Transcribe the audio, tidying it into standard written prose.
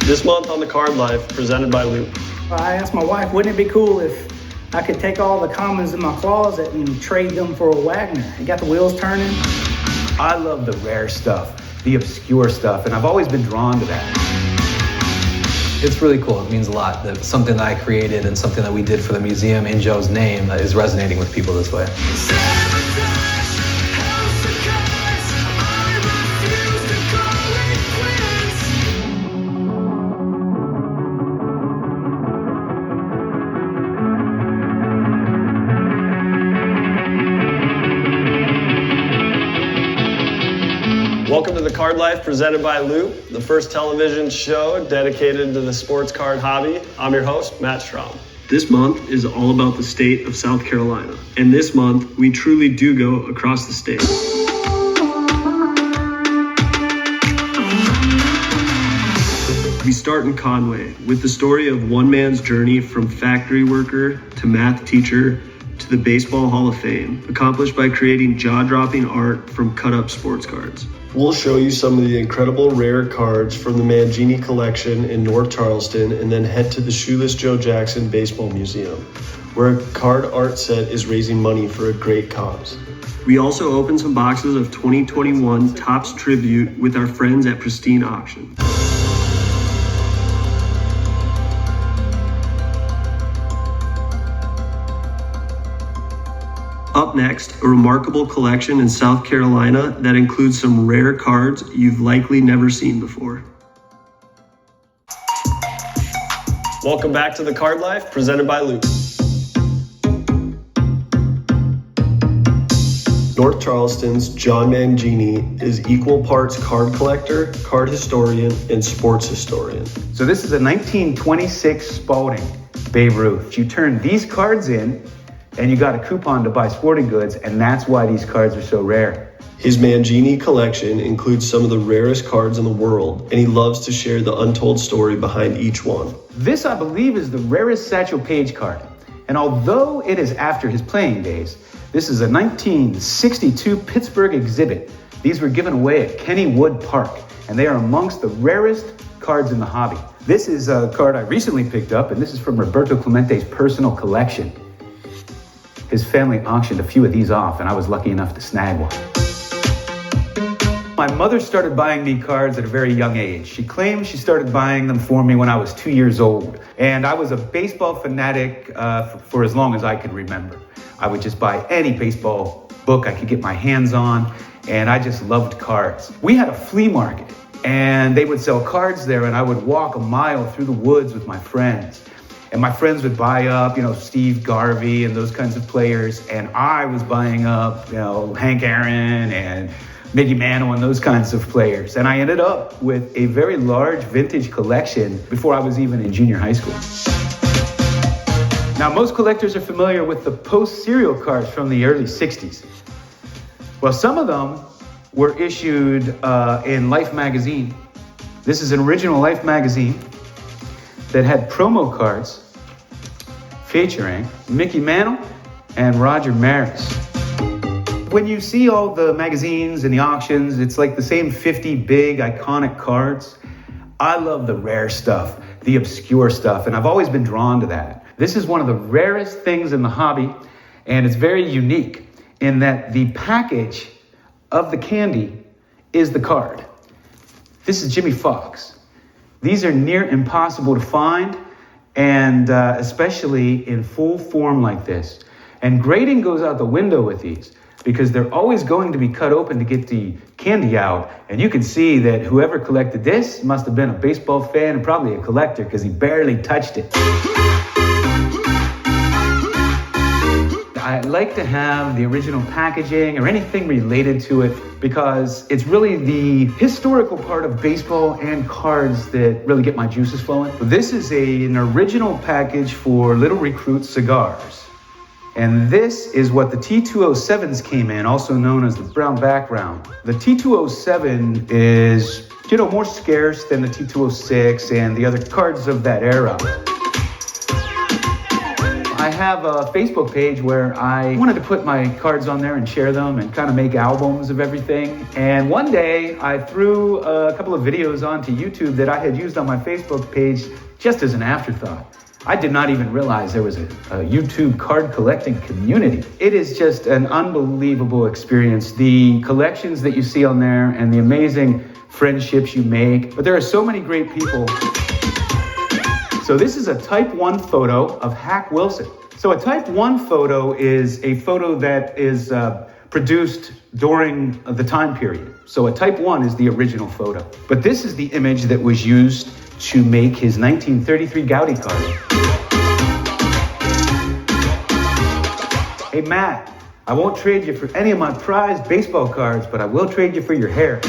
This month on the Card Life, presented by Loop. I asked my wife, wouldn't it be cool if I could take all the commons in my closet and trade them for a Wagner? It got the wheels turning. I love the rare stuff, the obscure stuff, and I've always been drawn to that. It's really cool. It means a lot that something that I created and something that we did for the museum in Joe's name is resonating with people this way. Welcome to the Card Life, presented by Loop, the first television show dedicated to the sports card hobby. I'm your host, Matt Strom. This month is all about the state of South Carolina. And this month, we truly do go across the state. We start in Conway with the story of one man's journey from factory worker to math teacher to the Baseball Hall of Fame, accomplished by creating jaw-dropping art from cut-up sports cards. We'll show you some of the incredible rare cards from the Mangini collection in North Charleston, and then head to the Shoeless Joe Jackson Baseball Museum, where a card art set is raising money for a great cause. We also open some boxes of 2021 Topps Tribute with our friends at Pristine Auction. Up next, a remarkable collection in South Carolina that includes some rare cards you've likely never seen before. Welcome back to the Card Life, presented by Loop. North Charleston's John Mangini is equal parts card collector, card historian, and sports historian. So this is a 1926 Spalding Babe Ruth. You turn these cards in, and you got a coupon to buy sporting goods, and that's why these cards are so rare. His Mangini collection includes some of the rarest cards in the world, and he loves to share the untold story behind each one. This, I believe, is the rarest Satchel Paige card. And although it is after his playing days, this is a 1962 Pittsburgh exhibit. These were given away at Kennywood Park, and they are amongst the rarest cards in the hobby. This is a card I recently picked up, and this is from Roberto Clemente's personal collection. His family auctioned a few of these off, and I was lucky enough to snag one. My mother started buying me cards at a very young age. She claims she started buying them for me when I was 2 years old. And I was a baseball fanatic for as long as I could remember. I would just buy any baseball book I could get my hands on, and I just loved cards. We had a flea market, and they would sell cards there, and I would walk a mile through the woods with my friends. And my friends would buy up, Steve Garvey and those kinds of players. And I was buying up, Hank Aaron and Mickey Mantle and those kinds of players. And I ended up with a very large vintage collection before I was even in junior high school. Now, most collectors are familiar with the post-serial cards from the early 60s. Well, some of them were issued in Life magazine. This is an original Life magazine that had promo cards featuring Mickey Mantle and Roger Maris. When you see all the magazines and the auctions, it's like the same 50 big iconic cards. I love the rare stuff, the obscure stuff, and I've always been drawn to that. This is one of the rarest things in the hobby, and it's very unique in that the package of the candy is the card. This is Jimmy Fox. These are near impossible to find, and especially in full form like this. And grading goes out the window with these because they're always going to be cut open to get the candy out. And you can see that whoever collected this must have been a baseball fan and probably a collector because he barely touched it. I like to have the original packaging or anything related to it because it's really the historical part of baseball and cards that really get my juices flowing. This is an original package for Little Recruit cigars. And this is what the T207s came in, also known as the brown background. The T207 is, more scarce than the T206 and the other cards of that era. I have a Facebook page where I wanted to put my cards on there and share them and kind of make albums of everything. And one day I threw a couple of videos onto YouTube that I had used on my Facebook page just as an afterthought. I did not even realize there was a YouTube card collecting community. It is just an unbelievable experience. The collections that you see on there and the amazing friendships you make. But there are so many great people. So this is a Type 1 photo of Hack Wilson. So a Type 1 photo is a photo that is produced during the time period. So a Type 1 is the original photo. But this is the image that was used to make his 1933 Gaudi card. Hey Matt, I won't trade you for any of my prized baseball cards, but I will trade you for your hair.